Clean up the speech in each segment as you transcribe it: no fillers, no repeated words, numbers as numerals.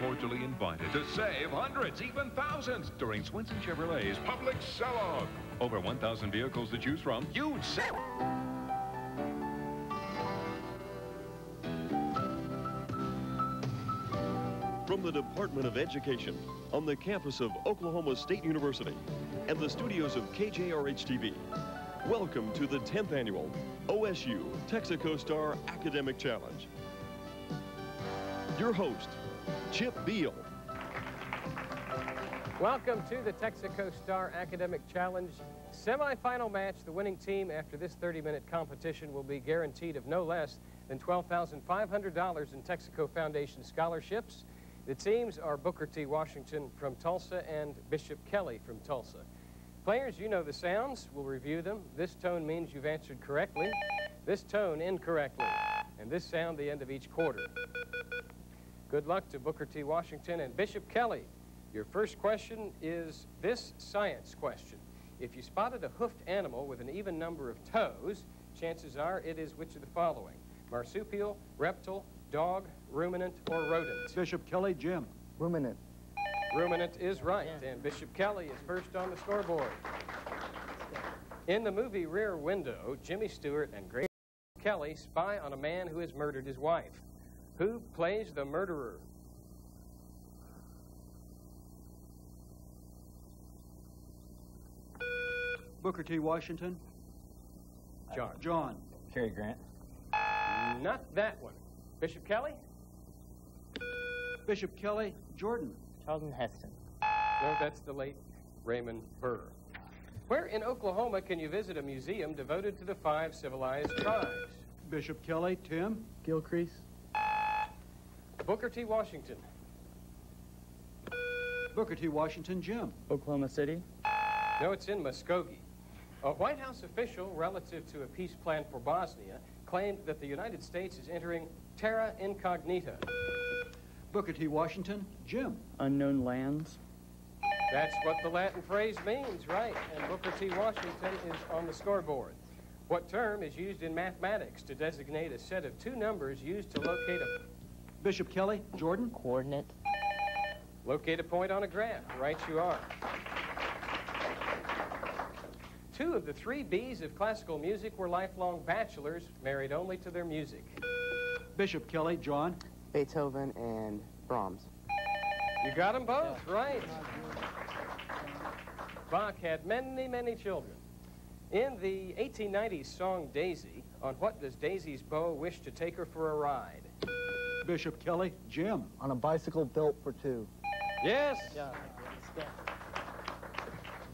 cordially invited to save hundreds, even thousands during Swinson Chevrolet's public sell-out. Over 1,000 vehicles to choose from. Huge sale. From the Department of Education on the campus of Oklahoma State University and the studios of KJRH-TV, welcome to the 10th annual OSU Texaco Star Academic Challenge. Your host, Chip Beal. Welcome to the Texaco Star Academic Challenge semifinal match. The winning team after this 30-minute competition will be guaranteed of no less than $12,500 in Texaco Foundation scholarships. The teams are Booker T. Washington from Tulsa and Bishop Kelley from Tulsa. Players, you know the sounds. We'll review them. This tone means you've answered correctly. This tone incorrectly. And this sound the end of each quarter. Good luck to Booker T. Washington and Bishop Kelley. Your first question is this science question. If you spotted a hoofed animal with an even number of toes, chances are it is which of the following? Marsupial, reptile, dog, ruminant, or rodent? Bishop Kelley, Jim. Ruminant. Ruminant is right, and Bishop Kelley is first on the scoreboard. In the movie Rear Window, Jimmy Stewart and Grace Kelley spy on a man who has murdered his wife. Who plays the murderer? Booker T. Washington. John. Cary Grant. Not that one. Bishop Kelley? Bishop Kelley, Jordan. Charlton Heston. No, that's the late Raymond Burr. Where in Oklahoma can you visit a museum devoted to the 5 civilized tribes? Bishop Kelley, Tim. Gilcrease. Booker T. Washington. Booker T. Washington, Jim. Oklahoma City. No, it's in Muskogee. A White House official relative to a peace plan for Bosnia claimed that the United States is entering terra incognita. Booker T. Washington, Jim. Unknown lands. That's what the Latin phrase means, right? And Booker T. Washington is on the scoreboard. What term is used in mathematics to designate a set of 2 numbers used to locate a... Bishop Kelley, Jordan. Coordinate. Locate a point on a graph. Right you are. 2 of the 3 B's of classical music were lifelong bachelors, married only to their music. Bishop Kelley, John. Beethoven and Brahms. You got them both, right. Bach had many, many children. In the 1890s song Daisy, on what does Daisy's beau wish to take her for a ride? Bishop Kelley, Jim. On a bicycle built for 2. Yes.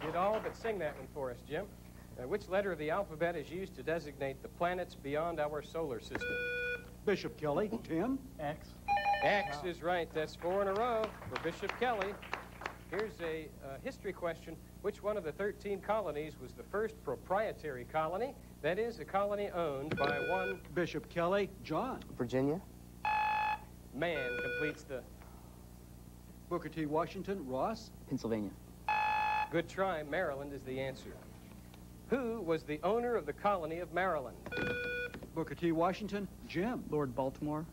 Did all but sing that one for us, Jim. Which letter of the alphabet is used to designate the planets beyond our solar system? Bishop Kelley, Tim. X. X is right. That's 4 in a row for Bishop Kelley. Here's a history question. Which one of the 13 colonies was the first proprietary colony? That is, a colony owned by one... Bishop Kelley, John. Virginia. Man completes the... Booker T. Washington, Ross. Pennsylvania. Good try. Maryland is the answer. Who was the owner of the colony of Maryland? Booker T. Washington, Jim. Lord Baltimore.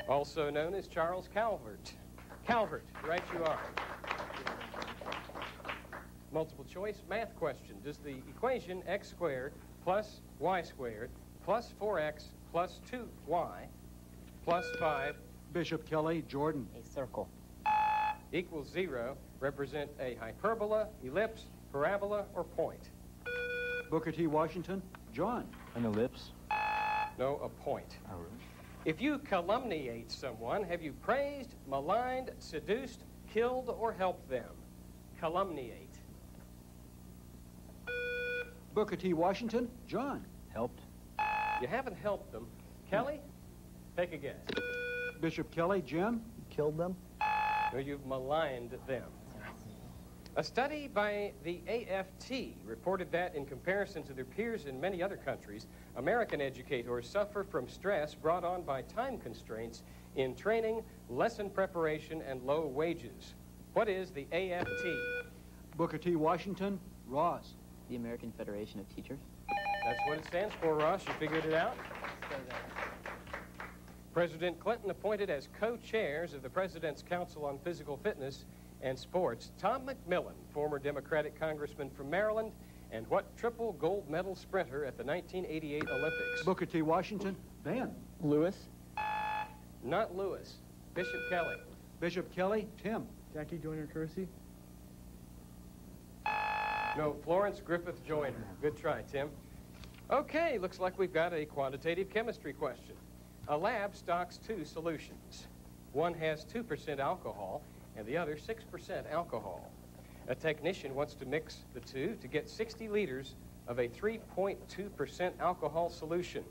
Also known as Charles Calvert. Calvert, right you are. Multiple choice math question. Does the equation x squared plus y squared plus 4x plus 2y plus 5 Bishop Kelley, Jordan. A circle. equals 0 represent a hyperbola, ellipse, parabola, or point? Booker T. Washington, John. An ellipse. No, a point. Oh, really? If you calumniate someone, have you praised, maligned, seduced, killed, or helped them? Calumniate. Booker T. Washington, John. Helped. You haven't helped them. Kelley, take a guess. Bishop Kelley, Jim. Killed them. No, you've maligned them. A study by the AFT reported that, in comparison to their peers in many other countries, American educators suffer from stress brought on by time constraints in training, lesson preparation, and low wages. What is the AFT? Booker T. Washington, Ross. The American Federation of Teachers. That's what it stands for, Ross. You figured it out? President Clinton appointed as co-chairs of the President's Council on Physical Fitness and Sports Tom McMillan, former Democratic congressman from Maryland, and what triple gold medal sprinter at the 1988 Olympics? Booker T. Washington, Ben. Lewis. Not Lewis. Bishop Kelley. Bishop Kelley, Tim. Jackie Joyner-Kersey. No, Florence Griffith Joyner. Good try, Tim. Okay, looks like we've got a quantitative chemistry question. A lab stocks two solutions. One has 2% alcohol and the other 6% alcohol. A technician wants to mix the two to get 60 liters of a 3.2% alcohol solution.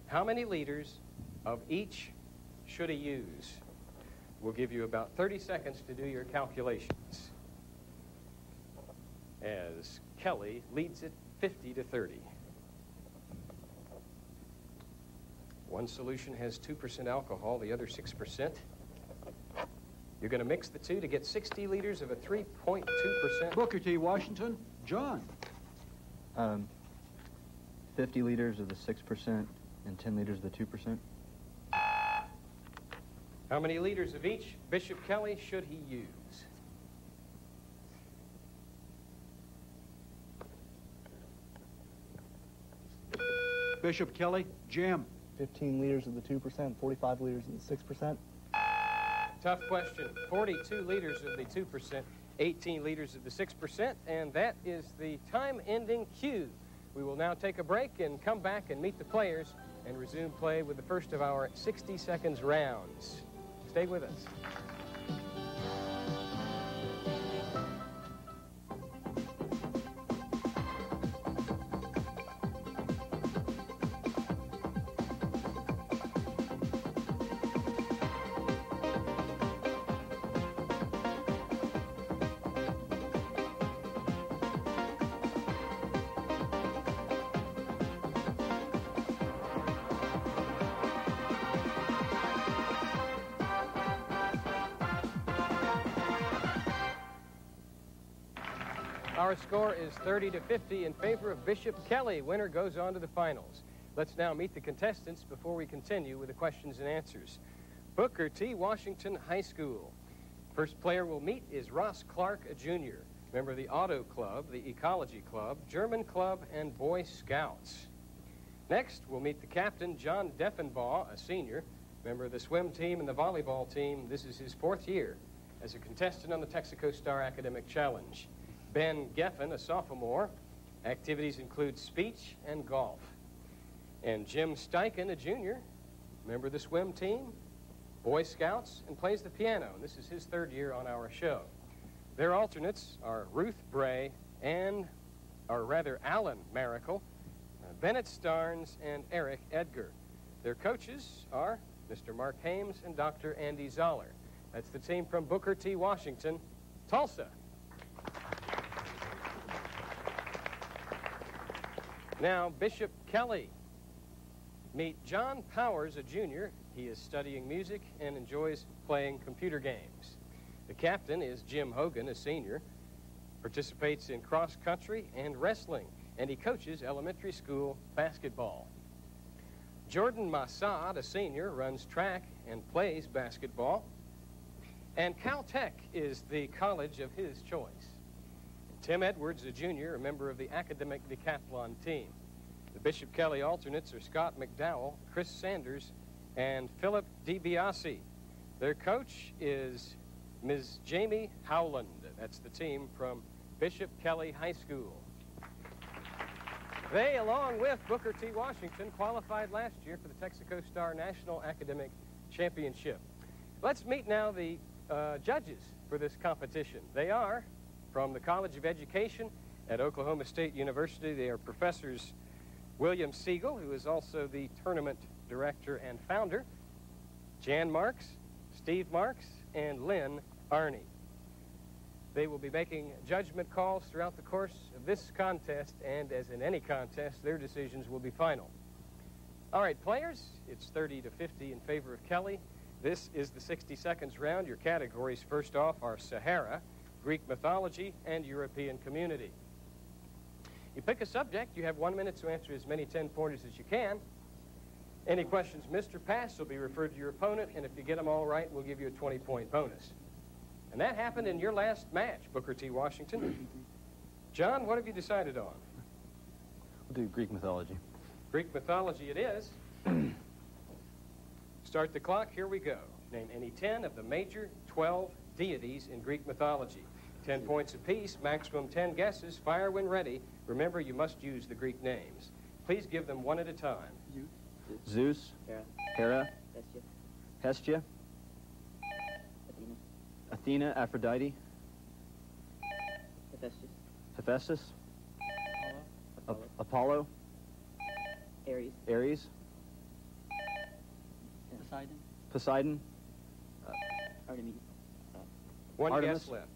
How many liters of each should he use? We'll give you about 30 seconds to do your calculations, as Kelley leads it 50-30. One solution has 2% alcohol, the other 6%. You're going to mix the two to get 60 liters of a 3.2%. Booker T. Washington, John. 50 liters of the 6% and 10 liters of the 2%. How many liters of each Bishop Kelley should he use? Bishop Kelley, Jim. 15 liters of the 2%, 45 liters of the 6%. Tough question. 42 liters of the 2%, 18 liters of the 6%, and that is the time-ending cue. We will now take a break and come back and meet the players and resume play with the first of our 60 seconds rounds. Stay with us. Our score is 30-50 in favor of Bishop Kelley. Winner goes on to the finals. Let's now meet the contestants before we continue with the questions and answers. Booker T. Washington High School. First player we'll meet is Ross Clark, a junior, member of the Auto Club, the Ecology Club, German Club, and Boy Scouts. Next, we'll meet the captain, John Deffenbaugh, a senior, member of the swim team and the volleyball team. This is his 4th year as a contestant on the Texaco Star Academic Challenge. Ben Geffen, a sophomore. Activities include speech and golf. And Jim Steichen, a junior, member of the swim team, Boy Scouts, and plays the piano. And this is his 3rd year on our show. Their alternates are Ruth Bray and, or rather, Alan Maracle, Bennett Starnes, and Eric Edgar. Their coaches are Mr. Mark Hames and Dr. Andy Zoller. That's the team from Booker T. Washington, Tulsa. Now, Bishop Kelley. Meet John Powers, a junior. He is studying music and enjoys playing computer games. The captain is Jim Hogan, a senior, participates in cross country and wrestling, and he coaches elementary school basketball. Jordan Massad, a senior, runs track and plays basketball. And Caltech is the college of his choice. Tim Edwards, a junior, a member of the academic decathlon team. The Bishop Kelley alternates are Scott McDowell, Chris Sanders, and Philip DiBiase. Their coach is Ms. Jamie Howland. That's the team from Bishop Kelley High School. They, along with Booker T. Washington, qualified last year for the Texaco Star National Academic Championship. Let's meet now the judges for this competition. They are from the College of Education at Oklahoma State University. They are professors William Siegel, who is also the tournament director and founder, Jan Marks, Steve Marks, and Lynn Arney. They will be making judgment calls throughout the course of this contest, and as in any contest, their decisions will be final. All right, players, it's 30-50 in favor of Kelley. This is the 60 seconds round. Your categories, first off, are Sahara, Greek mythology, and European community. You pick a subject, you have 1 minute to answer as many 10-pointers as you can, Any questions missed or passed will be referred to your opponent, and if you get them all right, we'll give you a 20-point bonus. And that happened in your last match, Booker T. Washington. John, what have you decided on? We'll do Greek mythology. Greek mythology it is. Start the clock. Here we go. Name any 10 of the major 12 deities in Greek mythology. 10 points apiece, maximum 10 guesses. Fire when ready. Remember, you must use the Greek names. Please give them one at a time. Zeus, Hera, Hestia, Athena, Aphrodite, Hephaestus, Apollo, Ares, Poseidon, One Artemis. guess left.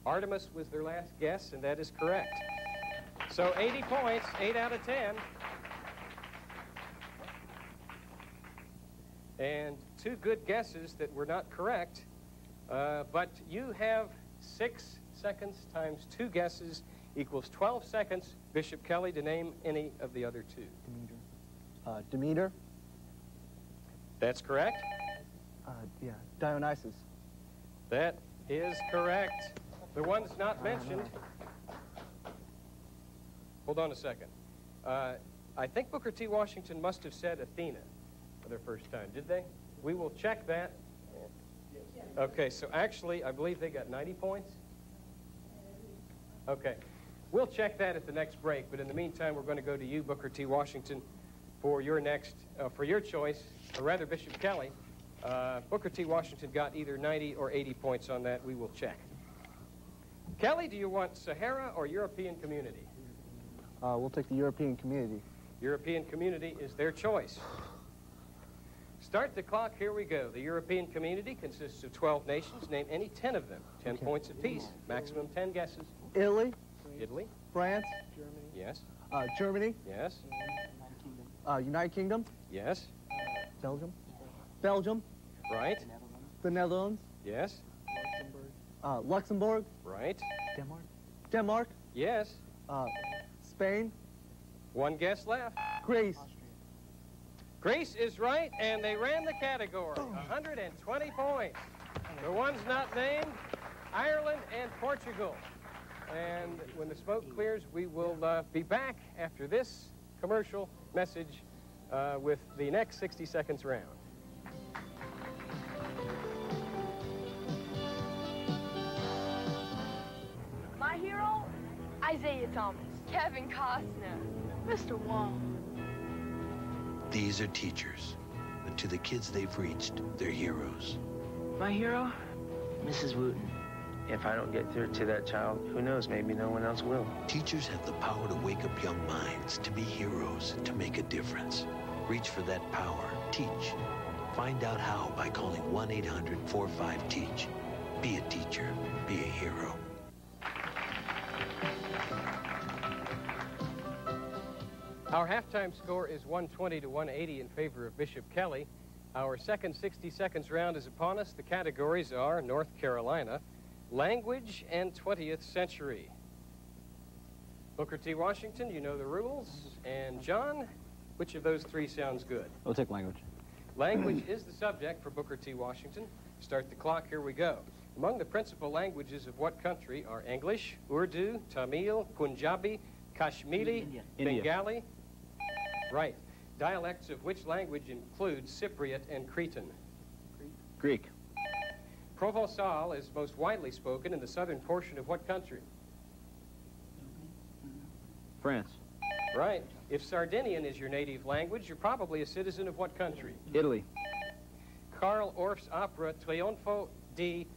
Artemis was their last guess, and that is correct. So 80 points, 8 out of 10. And 2 good guesses that were not correct. But you have 6 seconds times 2 guesses equals 12 seconds. Bishop Kelley, to name any of the other 2. Demeter. That's correct. Yeah. Dionysus. That is correct. The ones not mentioned. Hold on a second. I think Booker T. Washington must have said Athena for their first time. Did they? We will check that. Okay, so actually, I believe they got 90 points. Okay. We'll check that at the next break, but in the meantime, we're going to go to you, Booker T. Washington, for your next, for your choice, or rather, Bishop Kelley. Booker T. Washington got either 90 or 80 points on that. We will check. Kelley, do you want Sahara or European community? We'll take the European community. European community is their choice. Start the clock. Here we go. The European community consists of 12 nations. Name any 10 of them. 10 points apiece. Maximum 10 guesses. Italy. Italy. France. Yes. Germany. Yes. United Kingdom. Yes. Belgium. Belgium. Right. The Netherlands. Yes. Luxembourg. Right. Denmark. Yes. Spain. 1 guess left. Greece. Greece is right, and they ran the category. 120 points. The ones not named, Ireland and Portugal. And when the smoke clears, we will be back after this commercial message with the next 60 seconds round. My hero, Isaiah Thomas, Kevin Costner, Mr. Wong. These are teachers, but to the kids they've reached, they're heroes. My hero, Mrs. Wooten. If I don't get through to that child, who knows, maybe no one else will. Teachers have the power to wake up young minds, to be heroes, to make a difference. Reach for that power. Teach. Find out how by calling 1-800-45-TEACH. Be a teacher. Be a hero. Our halftime score is 120 to 180 in favor of Bishop Kelley. Our second 60 seconds round is upon us. The categories are North Carolina, language, and 20th century. Booker T. Washington, you know the rules. And John, which of those 3 sounds good? We'll take language. Language is the subject for Booker T. Washington. Start the clock. Here we go. Among the principal languages of what country are English, Urdu, Tamil, Punjabi, Kashmiri, Bengali? Right. Dialects of which language include Cypriot and Cretan? Greek. Provençal is most widely spoken in the southern portion of what country? France. Right. If Sardinian is your native language, you're probably a citizen of what country? Italy. Karl Orff's opera Trionfo di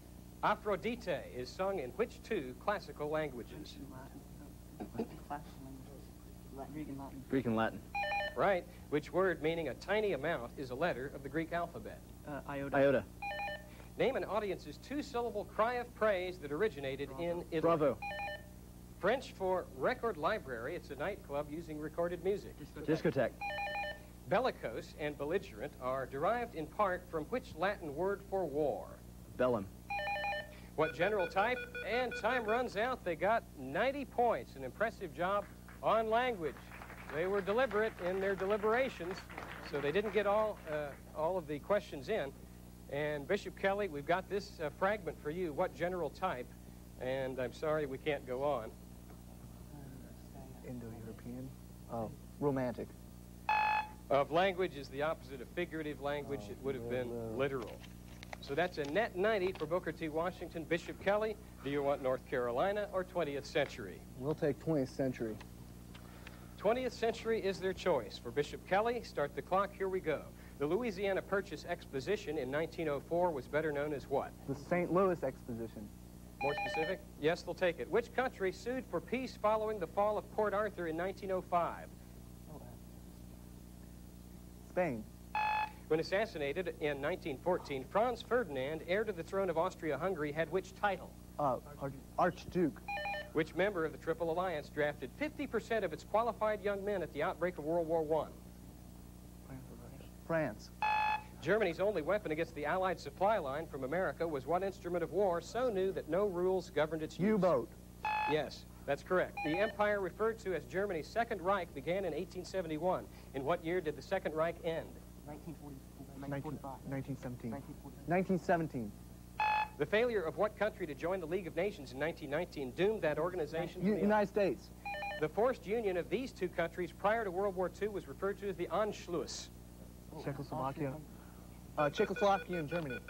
Aphrodite is sung in which 2 classical languages? Greek and Latin. Right. Which word meaning a tiny amount is a letter of the Greek alphabet? Iota. Name an audience's 2-syllable cry of praise that originated in Italy. Bravo. French for record library. It's a nightclub using recorded music. Discotheque. Bellicose and belligerent are derived in part from which Latin word for war? Bellum. What general type? And time runs out. They got 90 points. An impressive job on language. They were deliberate in their deliberations, so they didn't get all of the questions in. And Bishop Kelley, we've got this fragment for you. What general type? And I'm sorry we can't go on. Indo-European. Oh, romantic. Of language is the opposite of figurative language. It would have been literal. So that's a net 90 for Booker T. Washington. Bishop Kelley, do you want North Carolina or 20th century? We'll take 20th century. 20th century is their choice. For Bishop Kelley, start the clock. Here we go. The Louisiana Purchase Exposition in 1904 was better known as what? The St. Louis Exposition. More specific? Yes, they'll take it. Which country sued for peace following the fall of Port Arthur in 1905? Spain. When assassinated in 1914, Franz Ferdinand, heir to the throne of Austria-Hungary, had which title? Archduke. Which member of the Triple Alliance drafted 50% of its qualified young men at the outbreak of World War I? France. Germany's only weapon against the Allied supply line from America was what instrument of war so new that no rules governed its use? U-boat. Yes, that's correct. The empire referred to as Germany's Second Reich began in 1871. In what year did the Second Reich end? 1917. 1917. The failure of what country to join the League of Nations in 1919 doomed that organization to United States. The forced union of these two countries prior to World War II was referred to as the Anschluss. Czechoslovakia. Czechoslovakia and Germany.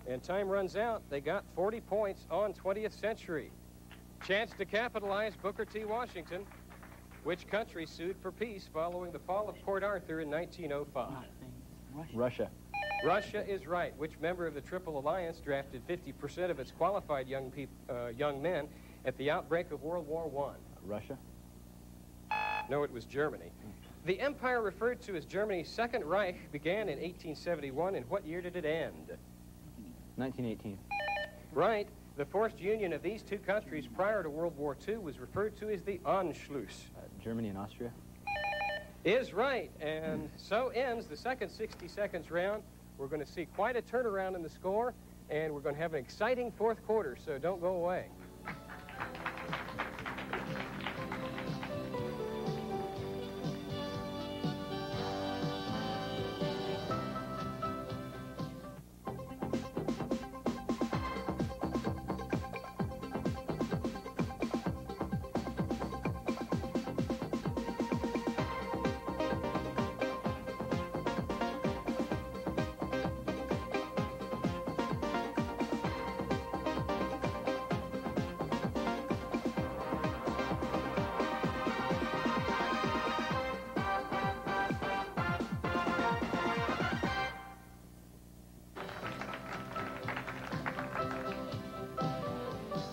And time runs out. They got 40 points on 20th century. Chance to capitalize, Booker T. Washington. Which country sued for peace following the fall of Port Arthur in 1905? Russia. Russia is right. Which member of the Triple Alliance drafted 50% of its qualified young men at the outbreak of World War I? Russia. No, it was Germany. The empire referred to as Germany's Second Reich began in 1871. In what year did it end? 1918. Right. The forced union of these two countries prior to World War II was referred to as the Anschluss. Germany and Austria. Is right. And so ends the second 60 seconds round. We're going to see quite a turnaround in the score, and we're going to have an exciting fourth quarter, so don't go away.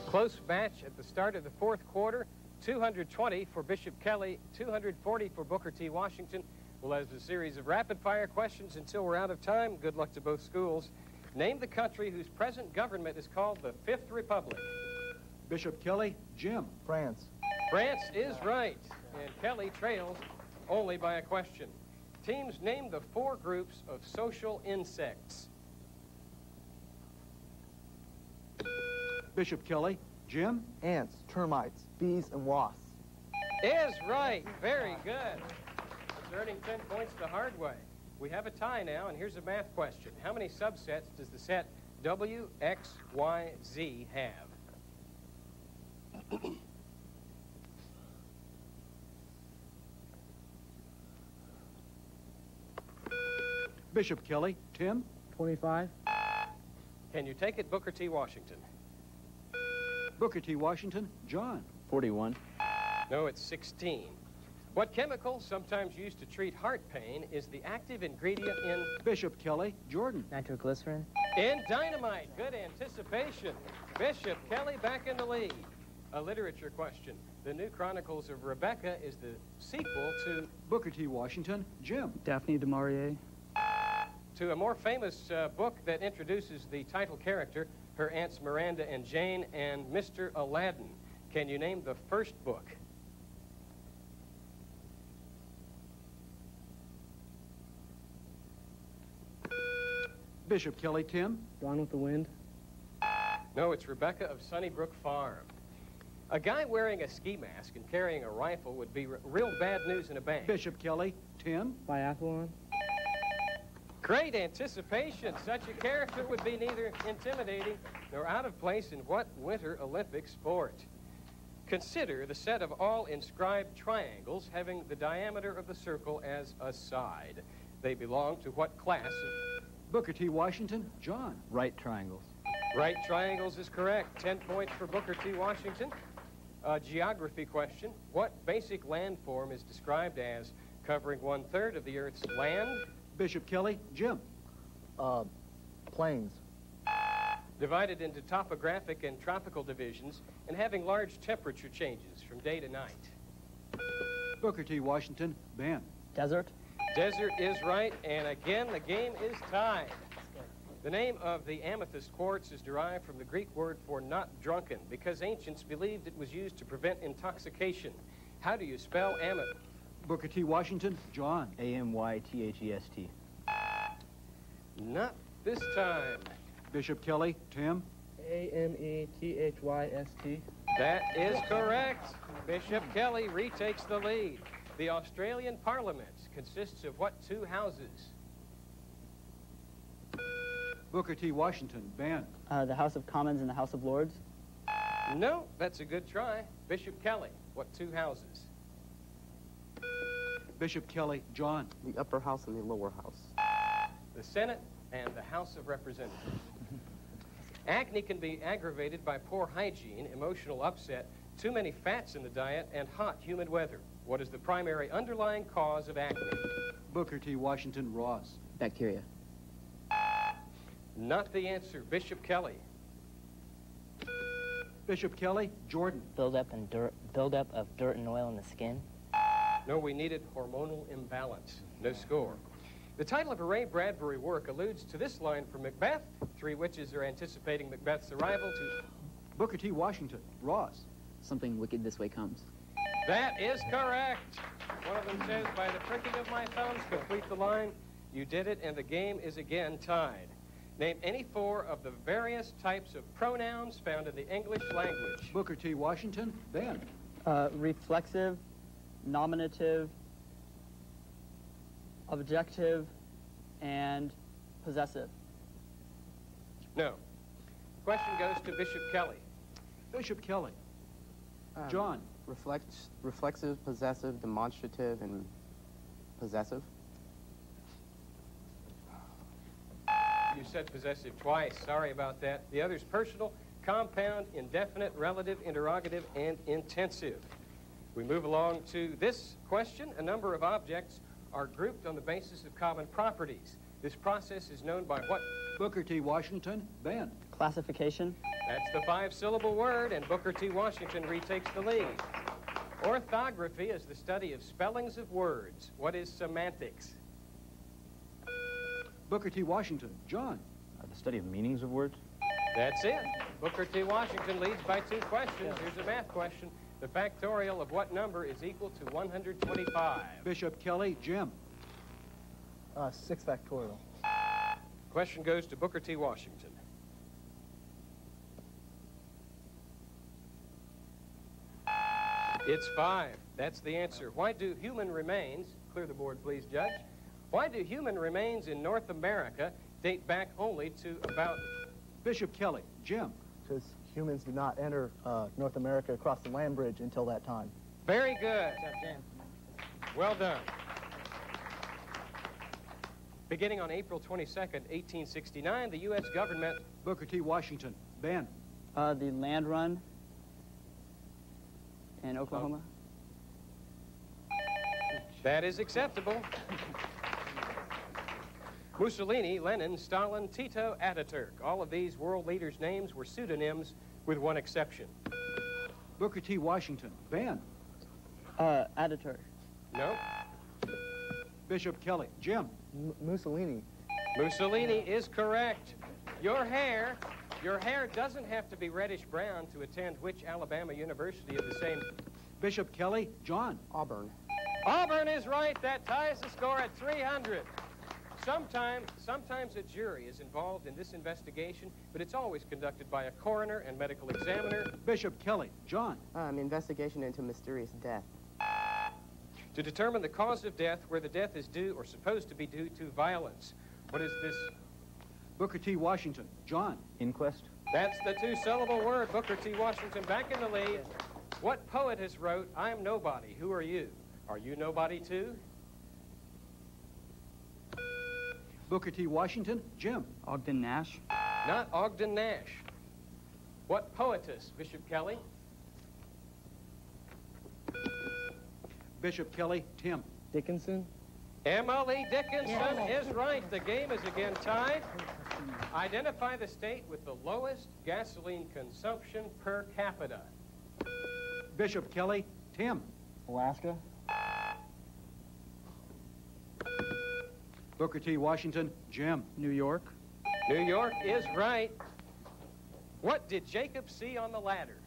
Close match at the start of the fourth quarter. 220 for Bishop Kelley, 240 for Booker T. Washington. We'll have a series of rapid-fire questions until we're out of time. Good luck to both schools. Name the country whose present government is called the Fifth Republic. Bishop Kelley, Jim. France. France is right, and Kelley trails only by a question. Teams, name the four groups of social insects. Bishop Kelley, Jim. Ants, termites, bees, and wasps. Is right. Very good. It's earning 10 points the hard way. We have a tie now, and here's a math question. How many subsets does the set W, X, Y, Z have? Bishop Kelley, Tim. 25. Can you take it, Booker T. Washington? Booker T. Washington, John. 41. No, it's 16. What chemical, sometimes used to treat heart pain, is the active ingredient in... Bishop Kelley, Jordan. Nitroglycerin. In dynamite. Good anticipation. Bishop Kelley back in the lead. A literature question. The New Chronicles of Rebecca is the sequel to... Booker T. Washington, Jim. Daphne du Maurier. To a more famous book that introduces the title character, her aunts Miranda and Jane, and Mr. Aladdin. Can you name the first book? Bishop Kelley, Tim. Gone with the Wind. No, it's Rebecca of Sunnybrook Farm. A guy wearing a ski mask and carrying a rifle would be real bad news in a bank. Bishop Kelley, Tim. Biathlon. Great anticipation. Such a character would be neither intimidating nor out of place in what Winter Olympic sport? Consider the set of all inscribed triangles having the diameter of the circle as a side. They belong to what class of... Booker T. Washington, John. Right triangles. Right triangles is correct. 10 points for Booker T. Washington. A geography question. What basic landform is described as covering 1/3 of the Earth's land? Bishop Kelley, Jim. Plains. Divided into topographic and tropical divisions and having large temperature changes from day to night. Booker T. Washington, Ben. Desert. Desert is right, and again, the game is tied. The name of the amethyst quartz is derived from the Greek word for not drunken, because ancients believed it was used to prevent intoxication. How do you spell amethyst? Booker T. Washington, John. A-M-Y-T-H-E-S-T. Not this time. Bishop Kelley, Tim. A-M-E-T-H-Y-S-T. That is correct. Bishop Kelley retakes the lead. The Australian Parliament consists of what two houses? Booker T. Washington, Ben. The House of Commons and the House of Lords. No, that's a good try. Bishop Kelley, what two houses? Bishop Kelley, John. The upper house and the lower house. The Senate and the House of Representatives. Acne can be aggravated by poor hygiene, emotional upset, too many fats in the diet, and hot, humid weather. What is the primary underlying cause of acne? Booker T. Washington, Ross. Bacteria. Not the answer. Bishop Kelley. Bishop Kelley, Jordan. Buildup of dirt and oil in the skin. No, we needed hormonal imbalance. No score. The title of a Ray Bradbury work alludes to this line from Macbeth. Three witches are anticipating Macbeth's arrival to... Booker T. Washington, Ross. Something wicked this way comes. That is correct. One of them says, by the pricking of my thumbs, complete the line. You did it, and the game is again tied. Name any four of the various types of pronouns found in the English language. Booker T. Washington, Ben. Reflexive, nominative, objective, and possessive. No. Question goes to Bishop Kelley. Bishop Kelley. John. Reflexive, possessive, demonstrative, and possessive. You said possessive twice. Sorry about that. The other's personal, compound, indefinite, relative, interrogative, and intensive. We move along to this question. A number of objects are grouped on the basis of common properties. This process is known by what? Booker T. Washington, Ben. Classification. That's the 5-syllable word, and Booker T. Washington retakes the lead. Orthography is the study of spellings of words. What is semantics? Booker T. Washington, John. The study of meanings of words. That's it. Booker T. Washington leads by 2 questions. Here's a math question. The factorial of what number is equal to 125? Bishop Kelley, Jim. 6 factorial. Question goes to Booker T. Washington. It's 5. That's the answer. Why do human remains, clear the board please, Judge. Why do human remains in North America date back only to about... Bishop Kelley, Jim. Because humans did not enter North America across the land bridge until that time. Very good. Well done. Beginning on April 22nd, 1869, the U.S. government... Booker T. Washington, Ben. The land run in Oklahoma. That is acceptable. Mussolini, Lenin, Stalin, Tito, Ataturk. All of these world leaders' names were pseudonyms with one exception. Booker T. Washington, Ben. Ataturk. No. Bishop Kelley, Jim. Mussolini. Mussolini is correct. Your hair doesn't have to be reddish-brown to attend which Alabama University of the same... Bishop Kelley, John. Auburn. Auburn is right. That ties the score at 300. Sometimes a jury is involved in this investigation, but it's always conducted by a coroner and medical examiner. Bishop Kelley, John. Investigation into mysterious death. To determine the cause of death, where the death is due or supposed to be due to violence. What is this? Booker T. Washington. John. Inquest. That's the two-syllable word. Booker T. Washington back in the lead. What poet has wrote, I'm nobody, who are you? Are you nobody too? Booker T. Washington. Jim. Ogden Nash. Not Ogden Nash. What poetess, Bishop Kelley? Bishop Kelley. Tim. Dickinson. Emily Dickinson is right. The game is again tied. Identify the state with the lowest gasoline consumption per capita. Bishop Kelley. Tim. Alaska. Booker T. Washington. Jim. New York. New York is right. What did Jacob see on the ladder?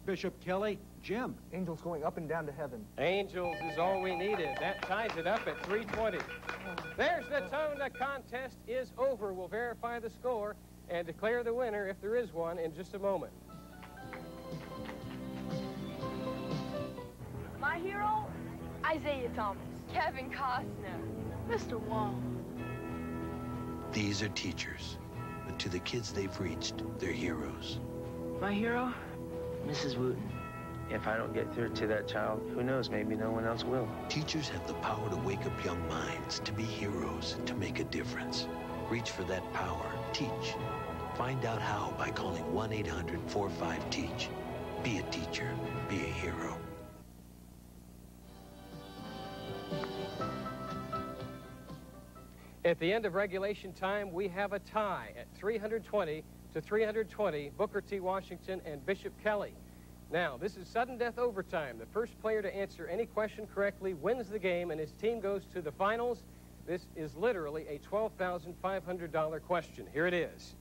Bishop Kelley. Jim. Angels going up and down to heaven. Angels is all we needed. That ties it up at 320. There's the tone. The contest is over. We'll verify the score and declare the winner, if there is one, in just a moment. My hero, Isaiah Thomas. Kevin Costner. Mr. Wong. These are teachers, but to the kids they've reached, they're heroes. My hero, Mrs. Wooten. If I don't get through to that child, who knows, maybe no one else will. Teachers have the power to wake up young minds, to be heroes, to make a difference. Reach for that power. Teach. Find out how by calling 1-800-45-TEACH. Be a teacher. Be a hero. At the end of regulation time, we have a tie at 320 to 320, Booker T. Washington and Bishop Kelley. Now, this is sudden death overtime. The first player to answer any question correctly wins the game, and his team goes to the finals. This is literally a $12,500 question. Here it is.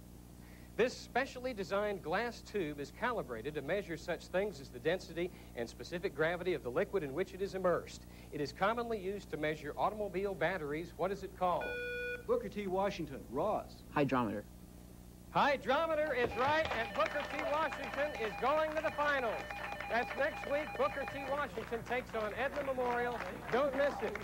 This specially designed glass tube is calibrated to measure such things as the density and specific gravity of the liquid in which it is immersed. It is commonly used to measure automobile batteries. What is it called? Booker T. Washington. Ross. Hydrometer. Hydrometer is right, and Booker T. Washington is going to the finals. That's next week. Booker T. Washington takes on Edna Memorial. Don't miss it.